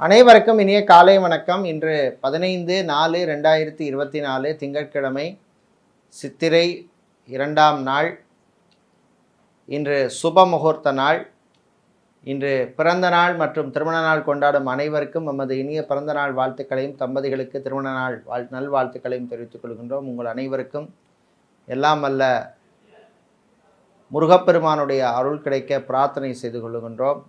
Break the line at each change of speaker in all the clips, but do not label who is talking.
அனைவருக்கும் இனிய காலை வணக்கம். இன்று 15/4/2024 திங்கட்கிழமை, சித்திரை 2ஆம் நாள். இன்று சுப முகூர்த்த நாள். இன்று பிறந்த நாள் மற்றும் திருமண நாள் கொண்டாடும் அனைவருக்கும் நமது இனிய பிறந்த நாள் வாழ்த்துக்களையும், தம்பதிகளுக்கு திருமண நாள் நல்வாழ்த்துக்களையும் தெரிவித்துக் கொள்கின்றோம். உங்கள் அனைவருக்கும் எல்லாம் வல்ல முருகப்பெருமானுடைய அருள் கிடைக்க பிரார்த்தனை செய்து கொள்கின்றோம்.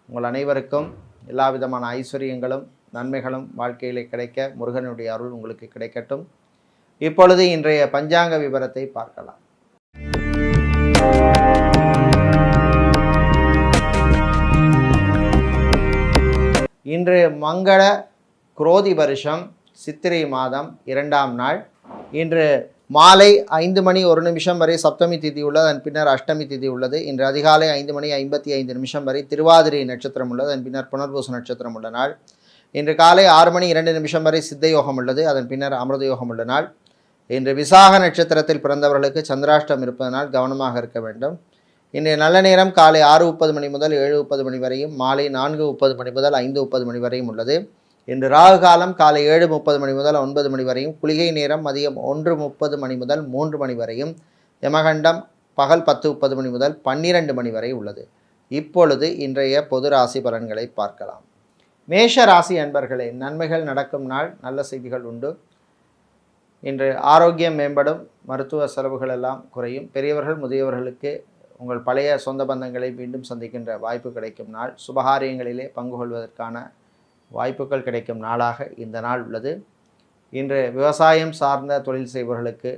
உங்கள் அனைவருக்கும் எல்லா விதமான ஐஸ்வர்யங்களும் நன்மைகளும் வாழ்க்கையிலே கிடைக்க முருகனுடைய அருள் உங்களுக்கு கிடைக்கட்டும். இப்பொழுது இன்றைய பஞ்சாங்க விவரத்தை பார்க்கலாம். இன்று மங்கள குரோதி வருஷம் சித்திரை மாதம் 2ஆம் நாள். இன்று மாலை 5:01 வரை சப்தமி திதி உள்ளது. அதன் பின்னர் அஷ்டமி திதி உள்ளது. இன்று அதிகாலை 5:55 வரை திருவாதிரை நட்சத்திரம் உள்ளது. அதன் பின்னர் புனர்பூச நட்சத்திரம் உள்ள நாள். இன்று காலை 6:02 வரை சித்த யோகம் உள்ளது. அதன் பின்னர் அமிர்த யோகம் உள்ள நாள். இன்று விசாக நட்சத்திரத்தில் பிறந்தவர்களுக்கு சந்திராஷ்டம் இருப்பதனால் கவனமாக இருக்க வேண்டும். இன்றைய நல்ல நேரம் காலை 6:30 முதல் 7:30 வரையும், மாலை 4:30 முதல் 5:30 வரையும் உள்ளது. இன்று ராகு காலம் காலை 7:30 முதல் 9 வரையும், குளிகை நேரம் மதியம் 1:30 முதல் 3 வரையும், யமகண்டம் பகல் 10:30 முதல் 12 வரை உள்ளது. இப்பொழுது இன்றைய பொது ராசி பலன்களை பார்க்கலாம். மேஷ ராசி அன்பர்களே, நன்மைகள் நடக்கும் நாள், நல்ல செய்திகள் உண்டு. இன்று ஆரோக்கியம் மேம்படும், மருத்துவ செலவுகள் எல்லாம் குறையும். பெரியவர்கள் முதியவர்களுக்கு உங்கள் பழைய சொந்த பந்தங்களை மீண்டும் சந்திக்கின்ற வாய்ப்பு கிடைக்கும் நாள். சுபகாரியங்களிலே பங்கு கொள்வதற்கான வாய்ப்புகள் கிடைக்கும் நாளாக இந்த நாள் உள்ளது. இன்று விவசாயம் சார்ந்த தொழில் செய்பவர்களுக்கு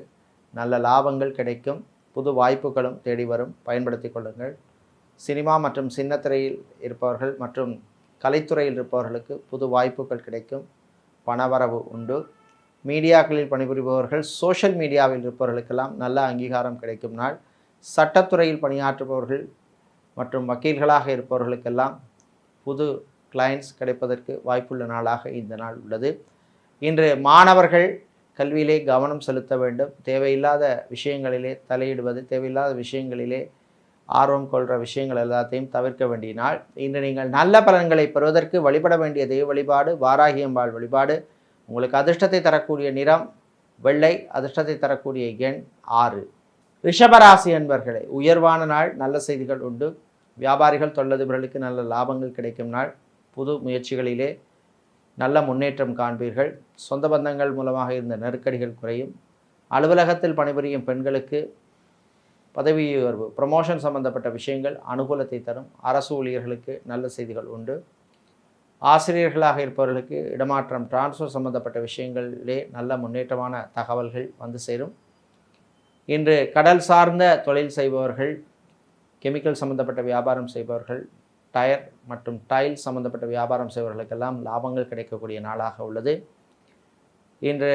நல்ல லாபங்கள் கிடைக்கும். புது வாய்ப்புகளும் தேடி வரும், பயன்படுத்தி கொள்ளுங்கள். சினிமா மற்றும் சின்னத்திரையில் இருப்பவர்கள் மற்றும் கலைத்துறையில் இருப்பவர்களுக்கு புது வாய்ப்புகள் கிடைக்கும், பணவரவு உண்டு. மீடியாக்களில் பணிபுரிபவர்கள், சோஷியல் மீடியாவில் இருப்பவர்களுக்கெல்லாம் நல்ல அங்கீகாரம் கிடைக்கும் நாள். சட்டத்துறையில் பணியாற்றுபவர்கள் மற்றும் வக்கீல்களாக இருப்பவர்களுக்கெல்லாம் புது கிளைண்ட்ஸ் கிடைப்பதற்கு வாய்ப்புள்ள நாளாக இந்த நாள் உள்ளது. இன்று மாணவர்கள் கல்வியிலே கவனம் செலுத்த வேண்டும். தேவையில்லாத விஷயங்களிலே தலையிடுவது, தேவையில்லாத விஷயங்களிலே ஆர்வம் கொள்கிற விஷயங்கள் எல்லாத்தையும் தவிர்க்க வேண்டிய நாள். இன்று நீங்கள் நல்ல பலன்களை பெறுவதற்கு வழிபட வேண்டிய தெய்வ வழிபாடு வாராகியம்பாள் வழிபாடு. உங்களுக்கு அதிர்ஷ்டத்தை தரக்கூடிய நிறம் வெள்ளை, அதிர்ஷ்டத்தை தரக்கூடிய எண் 6. ரிஷபராசி என்பர்களே, உயர்வான நாள், நல்ல செய்திகள் உண்டு. வியாபாரிகள் தொழிலதிபர்களுக்கு நல்ல லாபங்கள் கிடைக்கும் நாள். புது முயற்சிகளிலே நல்ல முன்னேற்றம் காண்பீர்கள். சொந்த பந்தங்கள் மூலமாக இருந்த நெருக்கடிகள் குறையும். அலுவலகத்தில் பணிபுரியும் பெண்களுக்கு பதவி உயர்வு, ப்ரமோஷன் சம்பந்தப்பட்ட விஷயங்கள் அனுகூலத்தை தரும். அரசு ஊழியர்களுக்கு நல்ல செய்திகள் உண்டு. ஆசிரியர்களாக இருப்பவர்களுக்கு இடமாற்றம், டிரான்ஸ்ஃபர் சம்பந்தப்பட்ட விஷயங்களிலே நல்ல முன்னேற்றமான தகவல்கள் வந்து சேரும். இன்று கடல் சார்ந்த தொழில் செய்பவர்கள், கெமிக்கல் சம்பந்தப்பட்ட வியாபாரம் செய்பவர்கள், டயர் மற்றும் டைல் சம்பந்தப்பட்ட வியாபாரம் செய்பவர்களுக்கெல்லாம் லாபங்கள் கிடைக்கக்கூடிய நாளாக உள்ளது. இன்று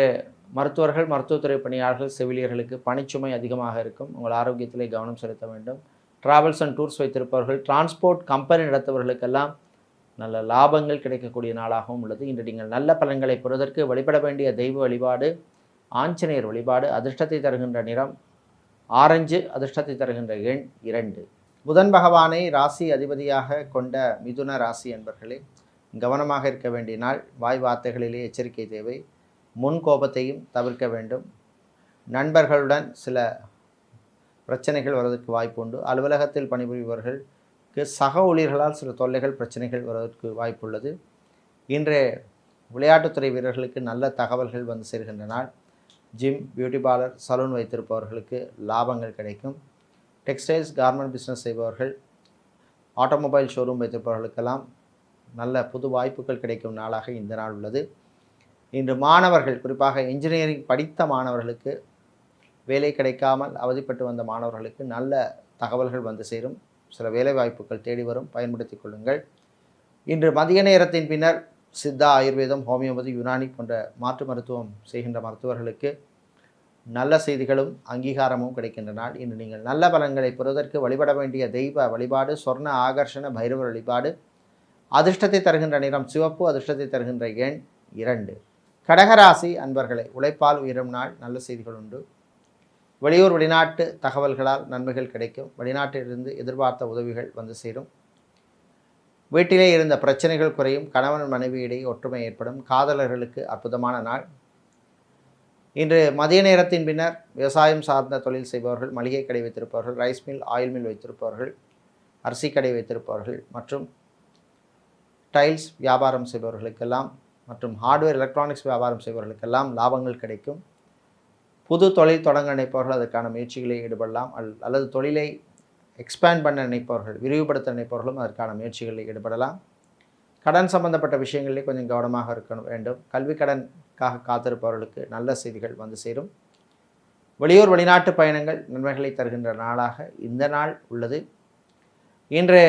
மருத்துவர்கள், மருத்துவத்துறை பணியாளர்கள், செவிலியர்களுக்கு பணிச்சுமை அதிகமாக இருக்கும். உங்கள் ஆரோக்கியத்திலே கவனம் செலுத்த வேண்டும். டிராவல்ஸ் அண்ட் டூர்ஸ் வைத்திருப்பவர்கள், டிரான்ஸ்போர்ட் கம்பெனி நடத்துபவர்களுக்கெல்லாம் நல்ல லாபங்கள் கிடைக்கக்கூடிய நாளாகவும் உள்ளது. இன்று நீங்கள் நல்ல பலன்களை பெறுவதற்கு வழிபட வேண்டிய தெய்வ வழிபாடு ஆஞ்சநேயர் வழிபாடு. அதிர்ஷ்டத்தை தருகின்ற நிறம் ஆரஞ்சு, அதிர்ஷ்டத்தை தருகின்ற எண் 2. புதன் பகவானை ராசி அதிபதியாக கொண்ட மிதுன ராசி என்பர்களே, கவனமாக இருக்க வேண்டிய நாள். வாய் வார்த்தைகளிலே எச்சரிக்கை தேவை. முன் கோபத்தையும் தவிர்க்க வேண்டும். நண்பர்களுடன் சில பிரச்சனைகள் வருவதற்கு வாய்ப்பு உண்டு. அலுவலகத்தில் பணிபுரிபவர்களுக்கு சக ஊழியர்களால் சில தொல்லைகள், பிரச்சனைகள் வருவதற்கு வாய்ப்புள்ளது. இன்று விளையாட்டுத்துறை வீரர்களுக்கு நல்ல தகவல்கள் வந்து சேர்கின்ற நாள். ஜிம், பியூட்டி பார்லர், சலூன் வைத்திருப்பவர்களுக்கு லாபங்கள் கிடைக்கும். டெக்ஸ்டைல்ஸ், கார்மெண்ட் பிஸ்னஸ் செய்பவர்கள், ஆட்டோமொபைல் ஷோரூம் வைத்திருப்பவர்களுக்கெல்லாம் நல்ல புது வாய்ப்புகள் கிடைக்கும் நாளாக இந்த நாள் உள்ளது. இன்று மாணவர்கள், குறிப்பாக இன்ஜினியரிங் படித்த மாணவர்களுக்கு, வேலை கிடைக்காமல் அவதிப்பட்டு வந்த மாணவர்களுக்கு நல்ல தகவல்கள் வந்து சேரும். சில வேலை வாய்ப்புகள் தேடி வரும், பயன்படுத்தி கொள்ளுங்கள். இன்று மதிய நேரத்தின் பின்னர் சித்தா, ஆயுர்வேதம், ஹோமியோபதி, யுனானி போன்ற மாற்று மருத்துவம் செய்கின்ற மருத்துவர்களுக்கு நல்ல செய்திகளும் அங்கீகாரமும் கிடைக்கின்ற நாள். இன்று நீங்கள் நல்ல பலன்களை பெறுவதற்கு வழிபட வேண்டிய தெய்வ வழிபாடு சொர்ண ஆகர்ஷண பைரவர் வழிபாடு. அதிர்ஷ்டத்தை தருகின்ற நிறம் சிவப்பு, அதிர்ஷ்டத்தை தருகின்ற எண் 2. கடகராசி அன்பர்களை, உழைப்பால் உயரும் நாள், நல்ல செய்திகள் உண்டு. வெளியூர் வெளிநாட்டு தகவல்களால் நன்மைகள் கிடைக்கும். வெளிநாட்டிலிருந்து எதிர்பார்த்த உதவிகள் வந்து சேரும். வீட்டிலே இருந்த பிரச்சனைகள் குறையும். கணவன் மனைவி இடையே ஒற்றுமை ஏற்படும். காதலர்களுக்கு அற்புதமான நாள். இன்று மதிய நேரத்தின் பின்னர் விவசாயம் சார்ந்த தொழில் செய்பவர்கள், மளிகை கடை வைத்திருப்பவர்கள், ரைஸ் மில், ஆயில் மில் வைத்திருப்பவர்கள், அரிசி கடை வைத்திருப்பவர்கள் மற்றும் டைல்ஸ் வியாபாரம் செய்பவர்களுக்கெல்லாம் மற்றும் ஹார்ட்வேர் எலக்ட்ரானிக்ஸ் வியாபாரம் செய்பவர்களுக்கெல்லாம் லாபங்கள் கிடைக்கும். புது தொழில் தொடங்க நினைப்பவர்கள் அதற்கான முயற்சிகளில் ஈடுபடலாம். அல்லது தொழிலை எக்ஸ்பேண்ட் பண்ண நினைப்பவர்கள், விரிவுபடுத்த நினைப்பவர்களும் அதற்கான முயற்சிகளில் ஈடுபடலாம். கடன் சம்பந்தப்பட்ட விஷயங்களிலே கொஞ்சம் கவனமாக இருக்க வேண்டும். கல்வி கடனுக்காக காத்திருப்பவர்களுக்கு நல்ல செய்திகள் வந்து சேரும். வெளியூர் வெளிநாட்டு பயணங்கள் நன்மைகளை தருகின்ற நாளாக இந்த நாள் உள்ளது. இன்று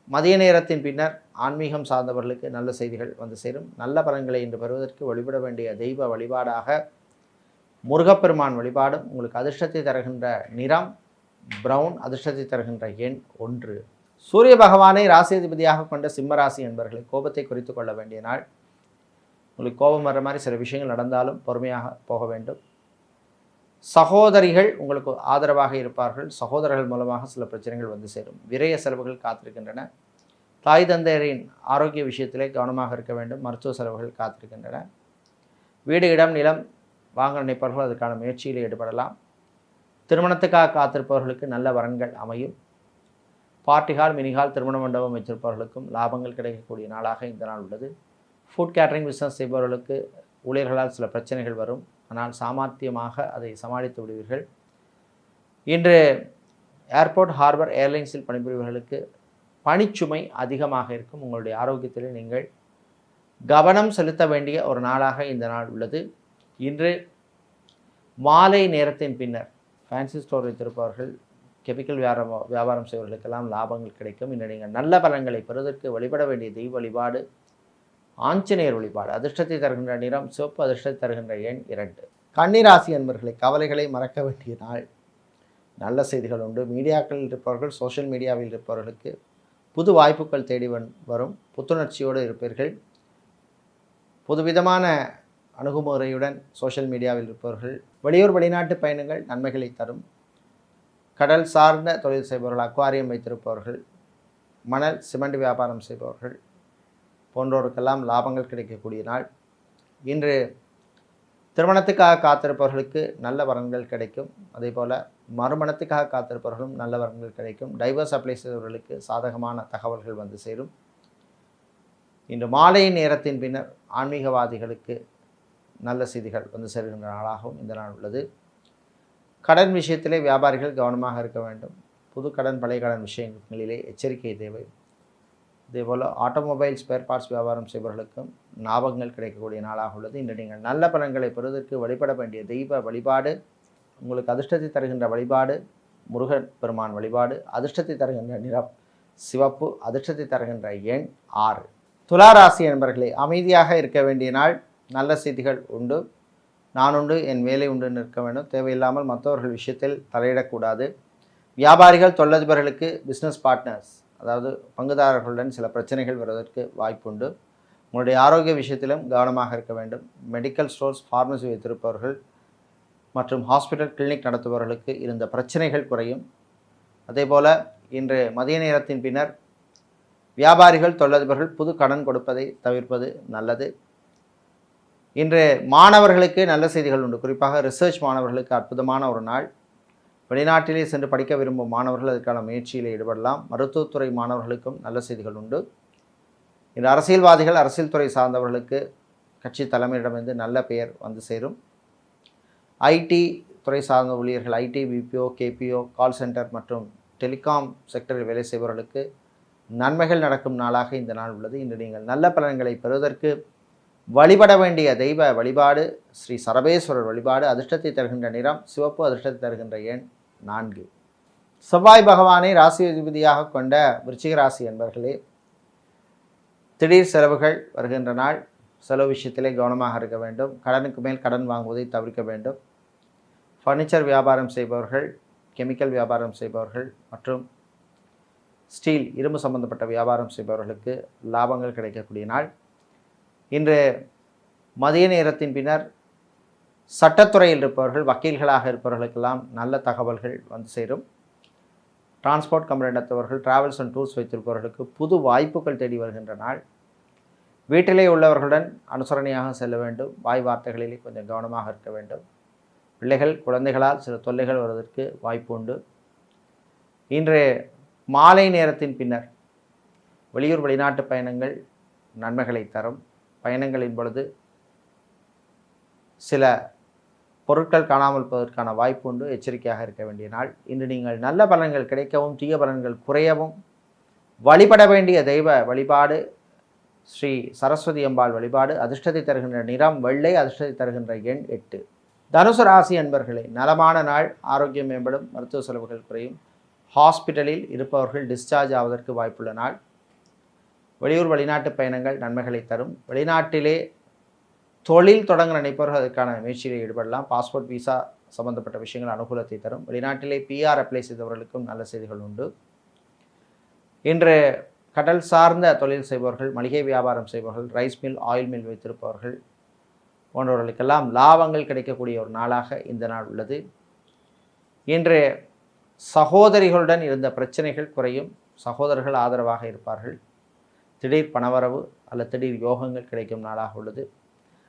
மதிய நேரத்தின் பின்னர் ஆன்மீகம் சார்ந்தவர்களுக்கு நல்ல செய்திகள் வந்து சேரும். நல்ல பலன்களை இன்று பெறுவதற்கு வழிபட வேண்டிய தெய்வ வழிபாடாக முருகப்பெருமான் வழிபாடும். உங்களுக்கு அதிர்ஷ்டத்தை தருகின்ற நிறம் பிரவுன், அதிர்ஷ்டத்தை தருகின்ற எண் 1. சூரிய பகவானை ராசியதிபதியாக கொண்ட சிம்ம ராசி என்பவர்களை கோபத்தை குறித்து கொள்ள வேண்டிய நாள். உங்களுக்கு கோபம் வர்ற மாதிரி சில விஷயங்கள் நடந்தாலும் பொறுமையாக போக வேண்டும். சகோதரிகள் உங்களுக்கு ஆதரவாக இருப்பார்கள். சகோதரர்கள் மூலமாக சில பிரச்சனைகள் வந்து சேரும். விரய செலவுகள் காத்திருக்கின்றன. தாய் தந்தையரின் ஆரோக்கிய விஷயத்திலே கவனமாக இருக்க வேண்டும். மருத்துவ செலவுகள் காத்திருக்கின்றன. வீடு, இடம், நிலம் வாங்க நினைப்பவர்கள் அதற்கான முயற்சியில் ஈடுபடலாம். திருமணத்துக்காக காத்திருப்பவர்களுக்கு நல்ல வரன்கள் அமையும். பார்ட்டிஹால், மினிஹால், திருமண மண்டபம் வைத்திருப்பவர்களுக்கும் லாபங்கள் கிடைக்கக்கூடிய நாளாக இந்த நாள் உள்ளது. ஃபுட் கேட்டரிங் பிஸ்னஸ் செய்பவர்களுக்கு ஊழியர்களால் சில பிரச்சனைகள் வரும். ஆனால் சாமர்த்தியமாக அதை சமாளித்து விடுவீர்கள். இன்று ஏர்போர்ட், ஹார்பர், ஏர்லைன்ஸில் பணிபுரிபவர்களுக்கு பணிச்சுமை அதிகமாக இருக்கும். உங்களுடைய ஆரோக்கியத்தில் நீங்கள் கவனம் செலுத்த வேண்டிய ஒரு நாளாக இந்த நாள் உள்ளது. இன்று மாலை நேரத்தின் பின்னர் ஃபேன்சி ஸ்டோர் வைத்திருப்பவர்கள், கெமிக்கல் வியாபாரம் செய்வர்களுக்கெல்லாம் லாபங்கள் கிடைக்கும். இன்று நீங்கள் நல்ல பலன்களை பெறுவதற்கு வழிபட வேண்டிய தெய்வ வழிபாடு ஆஞ்சநேயர் வழிபாடு. அதிர்ஷ்டத்தை தருகின்ற நிறம் சிவப்பு, அதிர்ஷ்டத்தை தருகின்ற எண் 2. கன்னிராசி என்பர்களை கவலைகளை மறக்க வேண்டிய நாள். நல்ல செய்திகள் உண்டு. மீடியாக்களில் இருப்பவர்கள், சோஷியல் மீடியாவில் இருப்பவர்களுக்கு புது வாய்ப்புகள் தேடி வரும். புத்துணர்ச்சியோடு இருப்பீர்கள். புதுவிதமான அணுகுமுறையுடன் சோஷியல் மீடியாவில் இருப்பவர்கள். வெளியூர் வெளிநாட்டு பயணங்கள் நன்மைகளை தரும். கடல் சார்ந்த தொழில் செய்பவர்கள், அக்வாரியம் வைத்திருப்பவர்கள், மணல் சிமெண்ட் வியாபாரம் செய்பவர்கள் போன்றோருக்கெல்லாம் லாபங்கள் கிடைக்கக்கூடிய நாள். இன்று திருமணத்துக்காக காத்திருப்பவர்களுக்கு நல்ல வரன்கள் கிடைக்கும். அதே போல் மறுமணத்துக்காக காத்திருப்பவர்களும் நல்ல வரன்கள் கிடைக்கும். டைவர்ஸ் அப்ளை செய்தவர்களுக்கு சாதகமான தகவல்கள் வந்து சேரும். இன்று மாலை நேரத்தின் பின்னர் ஆன்மீகவாதிகளுக்கு நல்ல செய்திகள் வந்து சேர்கின்ற நாளாகவும் இந்த நாள் உள்ளது. கடன் விஷயத்திலே வியாபாரிகள் கவனமாக இருக்க வேண்டும். புது கடன், பழைய கடன் விஷயங்களிலே எச்சரிக்கை தேவை. இதேபோல் ஆட்டோமொபைல் ஸ்பேர் பார்ட்ஸ் வியாபாரம் செய்பவர்களுக்கும் லாபங்கள் கிடைக்கக்கூடிய நாளாக உள்ளது. இன்று நீங்கள் நல்ல பலன்களை பெறுவதற்கு வழிபட வேண்டிய தெய்வ வழிபாடு, உங்களுக்கு அதிர்ஷ்டத்தை தருகின்ற வழிபாடு முருகன் பெருமான் வழிபாடு. அதிர்ஷ்டத்தை தருகின்ற நிறம் சிவப்பு, அதிர்ஷ்டத்தை தருகின்ற எண் 6. துளாராசி என்பவர்களே, அமைதியாக இருக்க வேண்டிய நாள். நல்ல செய்திகள் உண்டு. நான் உண்டு, என் வேலை உண்டு நிற்க வேண்டும். தேவையில்லாமல் மற்றவர்கள் விஷயத்தில் தலையிடக்கூடாது. வியாபாரிகள், தொழிலதிபர்களுக்கு பிஸ்னஸ் பார்ட்னர்ஸ், அதாவது பங்குதாரர்களுடன் சில பிரச்சனைகள் வருவதற்கு வாய்ப்புண்டு. உங்களுடைய ஆரோக்கிய விஷயத்திலும் கவனமாக இருக்க வேண்டும். மெடிக்கல் ஸ்டோர்ஸ், ஃபார்மசி வைத்திருப்பவர்கள் மற்றும் ஹாஸ்பிட்டல், கிளினிக் நடத்துபவர்களுக்கு இருந்த பிரச்சனைகள் குறையும். அதேபோல் இன்று மதிய நேரத்தின் பின்னர் வியாபாரிகள், தொழிலதிபர்கள் புது கடன் கொடுப்பதை தவிர்ப்பது நல்லது. இன்று மாணவர்களுக்கு நல்ல செய்திகள் உண்டு. குறிப்பாக ரிசர்ச் மாணவர்களுக்கு அற்புதமான ஒரு நாள். வெளிநாட்டிலே சென்று படிக்க விரும்பும் மாணவர்கள் அதற்கான முயற்சியில் ஈடுபடலாம். மருத்துவத்துறை மாணவர்களுக்கும் நல்ல செய்திகள் உண்டு. இன்று அரசியல்வாதிகள், அரசியல் துறை சார்ந்தவர்களுக்கு கட்சி தலைமையிடமிருந்து நல்ல பெயர் வந்து சேரும். ஐடி துறை சார்ந்த ஊழியர்கள், ID, BPO, KPO, call centre மற்றும் டெலிகாம் செக்டரில் வேலை செய்பவர்களுக்கு நன்மைகள் நடக்கும் நாளாக இந்த நாள் உள்ளது. இன்று நீங்கள் நல்ல பலன்களை பெறுவதற்கு வழிபட வேண்டிய தெய்வ வழிபாடு ஸ்ரீ சரபேஸ்வரர் வழிபாடு. அதிர்ஷ்டத்தை தருகின்ற நிறம் சிவப்பு, அதிர்ஷ்டத்தை தருகின்ற எண் 4. செவ்வாய் பகவானை ராசி அதிபதியாக கொண்ட விருச்சிக ராசி என்பவர்களே, திடீர் செலவுகள் வருகின்ற நாள். செலவு விஷயத்திலே கவனமாக இருக்க வேண்டும். கடனுக்கு மேல் கடன் வாங்குவதை தவிர்க்க வேண்டும். ஃபர்னிச்சர் வியாபாரம் செய்பவர்கள், கெமிக்கல் வியாபாரம் செய்பவர்கள் மற்றும் ஸ்டீல், இரும்பு சம்பந்தப்பட்ட வியாபாரம் செய்பவர்களுக்கு லாபங்கள் கிடைக்கக்கூடிய நாள். இன்று மதிய நேரத்தின் பின்னர் சட்டத்துறையில் இருப்பவர்கள், வக்கீல்களாக இருப்பவர்களுக்கெல்லாம் நல்ல தகவல்கள் வந்து சேரும். டிரான்ஸ்போர்ட் கம்பெனி நடத்துபவர்கள், டிராவல்ஸ் அண்ட் டூர்ஸ் வைத்திருப்பவர்களுக்கு புது வாய்ப்புகள் தேடி வருகின்ற நாள். வீட்டிலே உள்ளவர்களுடன் அனுசரணையாக செல்ல வேண்டும். வாய் வார்த்தைகளிலே கொஞ்சம் கவனமாக இருக்க வேண்டும். பிள்ளைகள், குழந்தைகளால் சில தொல்லைகள் வருவதற்கு வாய்ப்பு உண்டு. இன்று மாலை நேரத்தின் பின்னர் வெளியூர் வெளிநாட்டு பயணங்கள் நன்மைகளை தரும். பயணங்களின் பொழுது சில பொருட்கள் காணாமல் போவதற்கான வாய்ப்பு உண்டு. எச்சரிக்கையாக இருக்க வேண்டிய நாள். இன்று நீங்கள் நல்ல பலன்கள் கிடைக்கவும் தீய பலன்கள் குறையவும் வழிபட வேண்டிய தெய்வ வழிபாடு ஸ்ரீ சரஸ்வதி அம்பாள் வழிபாடு. அதிர்ஷ்டத்தை தருகின்ற நிறம் வெள்ளை. அதிர்ஷ்டத்தை தருகின்ற எண் 8. தனுசு ராசி அன்பர்களே, நலமான நாள். ஆரோக்கியம் மேம்படும். மருத்துவ செலவுகள் குறையும். ஹாஸ்பிட்டலில் இருப்பவர்கள் டிஸ்சார்ஜ் ஆவதற்கு வாய்ப்புள்ள நாள். வெளியூர் வெளிநாட்டு பயணங்கள் நன்மைகளை தரும். வெளிநாட்டிலே தொழில் தொடங்க நினைப்பவர்கள் அதற்கான முயற்சியில் ஈடுபடலாம். பாஸ்போர்ட், விசா சம்பந்தப்பட்ட விஷயங்கள் அனுகூலத்தை தரும். வெளிநாட்டிலே PR அப்ளை செய்தவர்களுக்கும் நல்ல செய்திகள் உண்டு. இன்று கடல் சார்ந்த தொழில் செய்பவர்கள், மளிகை வியாபாரம் செய்பவர்கள், ரைஸ் மில், ஆயில் மில் வைத்திருப்பவர்கள் போன்றவர்களுக்கெல்லாம் லாபங்கள் கிடைக்கக்கூடிய ஒரு நாளாக இந்த நாள் உள்ளது. இன்று சகோதரிகளுடன் இருந்த பிரச்சனைகள் குறையும். சகோதரர்கள் ஆதரவாக இருப்பார்கள். திடீர் பணவரவு அல்லது திடீர் யோகங்கள் கிடைக்கும் நாளாக உள்ளது.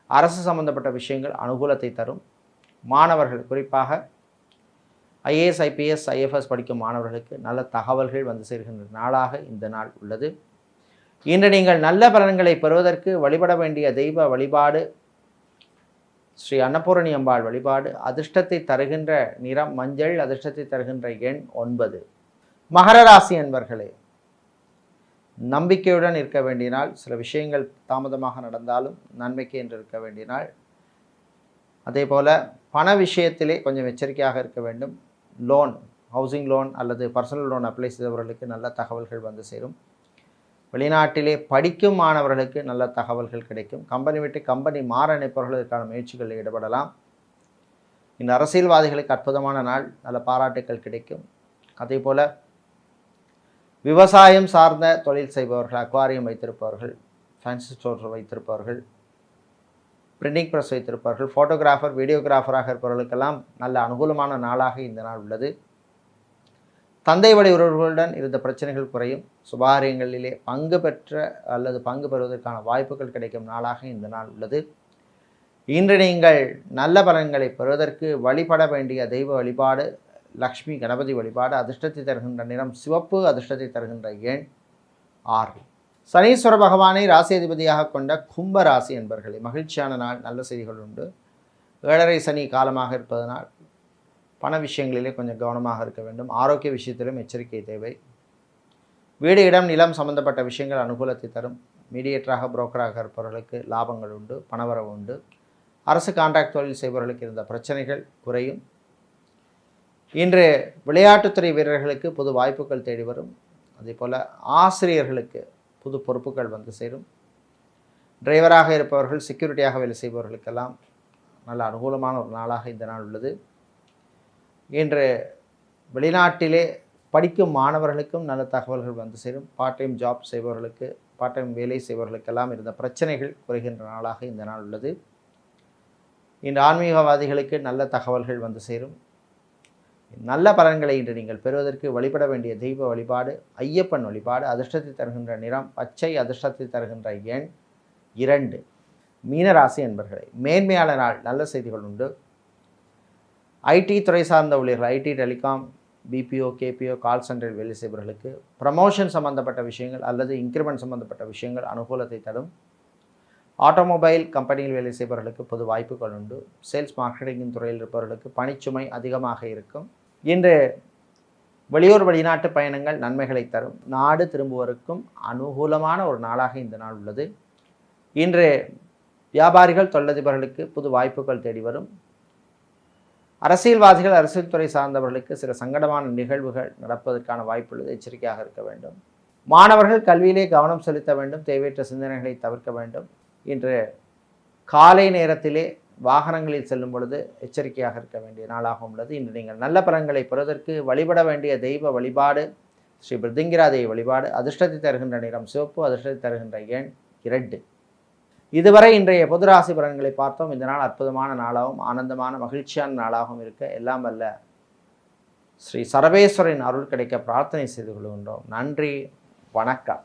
அரசு சம்பந்தப்பட்ட விஷயங்கள் அனுகூலத்தை தரும். மாணவர்கள், குறிப்பாக IAS, IPS, IFS படிக்கும் மாணவர்களுக்கு நல்ல தகவல்கள் வந்து சேர்கின்ற நாளாக இந்த நாள் உள்ளது. இன்று நீங்கள் நல்ல பலன்களை பெறுவதற்கு வழிபட வேண்டிய தெய்வ வழிபாடு ஸ்ரீ அன்னபூரணி அம்பாள் வழிபாடு. அதிர்ஷ்டத்தை தருகின்ற நிறம் மஞ்சள். அதிர்ஷ்டத்தை தருகின்ற எண் 9. மகர ராசி அன்பர்களே, நம்பிக்கையுடன் இருக்க வேண்டிய நாள். சில விஷயங்கள் தாமதமாக நடந்தாலும் நன்மைக்கு என்று இருக்க வேண்டிய நாள். அதே போல் பண விஷயத்திலே கொஞ்சம் எச்சரிக்கையாக இருக்க வேண்டும். லோன், ஹவுசிங் லோன் அல்லது பர்சனல் லோன் அப்ளை செய்தவர்களுக்கு நல்ல தகவல்கள் வந்து சேரும். வெளிநாட்டிலே படிக்கும் மாணவர்களுக்கு நல்ல தகவல்கள் கிடைக்கும். கம்பெனி விட்டு கம்பெனி மாற நினைப்பவர்கள் இதற்கான முயற்சிகளில் ஈடுபடலாம். இந்த அரசியல்வாதிகளுக்கு அற்புதமான நாள். நல்ல பாராட்டுக்கள் கிடைக்கும். அதே போல் விவசாயம் சார்ந்த தொழில் செய்பவர்கள், அக்வாரியம் வைத்திருப்பவர்கள், ஃபேன்சி ஸ்டோர் வைத்திருப்பவர்கள், பிரிண்டிங் ப்ரெஸ் வைத்திருப்பவர்கள், ஃபோட்டோகிராஃபர், வீடியோகிராஃபராக இருப்பவர்களுக்கெல்லாம் நல்ல அனுகூலமான நாளாக இந்த நாள் உள்ளது. தந்தை வழி உறவுகளுடன் இருந்த பிரச்சனைகள் குறையும். சுபகாரியங்களிலே பங்கு பெற்ற அல்லது பங்கு பெறுவதற்கான வாய்ப்புகள் கிடைக்கும் நாளாக இந்த நாள் உள்ளது. இன்று நீங்கள் நல்ல பலன்களை பெறுவதற்கு வழிபட வேண்டிய தெய்வ வழிபாடு லக்ஷ்மி கணபதி வழிபாடு. அதிர்ஷ்டத்தை தருகின்ற நிறம் சிவப்பு. அதிர்ஷ்டத்தை தருகின்ற எண் 6. சனீஸ்வர பகவானை ராசி அதிபதியாக கொண்ட கும்ப ராசி என்பர்களே, மகிழ்ச்சியான நாள். நல்ல செய்திகள் உண்டு. 7.5 சனி காலமாக இருப்பதனால் பண விஷயங்களிலே கொஞ்சம் கவனமாக இருக்க வேண்டும். ஆரோக்கிய விஷயத்திலும் எச்சரிக்கை தேவை. வீடு, இடம், நிலம் சம்பந்தப்பட்ட விஷயங்கள் அனுகூலத்தை தரும். மீடியேட்டராக, புரோக்கராக இருப்பவர்களுக்கு லாபங்கள் உண்டு. பணவரவு உண்டு. அரசு கான்ட்ராக்ட் தொழில் செய்பவர்களுக்கு இருந்த பிரச்சனைகள் குறையும். இன்று விளையாட்டுத்துறை வீரர்களுக்கு புது வாய்ப்புகள் தேடி வரும். அதே போல் ஆசிரியர்களுக்கு புது பொறுப்புகள் வந்து சேரும். டிரைவராக இருப்பவர்கள், செக்யூரிட்டியாக வேலை செய்பவர்களுக்கெல்லாம் நல்ல அனுகூலமான ஒரு நாளாக இந்த நாள் உள்ளது. இன்று வெளிநாட்டிலே படிக்கும் மாணவர்களுக்கும் நல்ல தகவல்கள் வந்து சேரும். பார்ட் டைம் ஜாப் செய்பவர்களுக்கு, பார்ட் டைம் வேலை செய்பவர்களுக்கெல்லாம் இருந்த பிரச்சனைகள் குறைகின்ற நாளாக இந்த நாள் உள்ளது. இன்று ஆன்மீகவாதிகளுக்கு நல்ல தகவல்கள் வந்து சேரும். நல்ல பலன்களை இன்று நீங்கள் பெறுவதற்கு வழிபட வேண்டிய தெய்வ வழிபாடு ஐயப்பன் வழிபாடு. அதிர்ஷ்டத்தை தருகின்ற நிறம் பச்சை. அதிர்ஷ்டத்தை தருகின்ற எண் 2. மீனராசி என்பர்களே, மேன்மையான நாள். நல்ல செய்திகள் உண்டு. ஐடி துறை சார்ந்த ஊழியர்கள், ஐடி, டெலிகாம், BPO, KPO, கால் சென்டரில் வேலை செய்பவர்களுக்கு ப்ரமோஷன் சம்பந்தப்பட்ட விஷயங்கள் அல்லது இன்க்ரிமெண்ட் சம்பந்தப்பட்ட விஷயங்கள் அனுகூலத்தை தரும். ஆட்டோமொபைல் கம்பெனியில் வேலை செய்பவர்களுக்கு பொது வாய்ப்புகள் உண்டு. சேல்ஸ் மார்க்கெட்டிங்கின் துறையில் இருப்பவர்களுக்கு பணிச்சுமை அதிகமாக இருக்கும். இன்று வெளியூர் வெளிநாட்டு பயணங்கள் நன்மைகளை தரும். நாடு திரும்புவதற்கும் அனுகூலமான ஒரு நாளாக இந்த நாள் உள்ளது. இன்று வியாபாரிகள், தொழிலதிபர்களுக்கு புது வாய்ப்புகள் தேடி வரும். அரசியல்வாதிகள், அரசியல் துறை சார்ந்தவர்களுக்கு சில சங்கடமான நிகழ்வுகள் நடப்பதற்கான வாய்ப்புள்ளது. எச்சரிக்கையாக இருக்க வேண்டும். மாணவர்கள் கல்வியிலே கவனம் செலுத்த வேண்டும். தேவையற்ற சிந்தனைகளை தவிர்க்க வேண்டும். இன்று காலை நேரத்திலே வாகனங்களில் செல்லும் பொழுது எச்சரிக்கையாக இருக்க வேண்டிய நாளாக உள்ளது. இன்று நீங்கள் நல்ல பலன்களை பெறுவதற்கு வழிபட வேண்டிய தெய்வ வழிபாடு ஸ்ரீ பிருத்திங்கிராதேவி வழிபாடு. அதிர்ஷ்டத்தை தருகின்ற நிறம் சிவப்பு. அதிர்ஷ்டத்தை தருகின்ற எண் 2. இதுவரை இன்றைய பொது ராசி பலன்களை பார்த்தோம். இந்த நாள் அற்புதமான நாளாகவும் ஆனந்தமான மகிழ்ச்சியான நாளாகவும் இருக்க எல்லாம் வல்ல ஸ்ரீ சரபேஸ்வரின் அருள் கிடைக்க பிரார்த்தனை செய்து கொள்கின்றோம். நன்றி, வணக்கம்.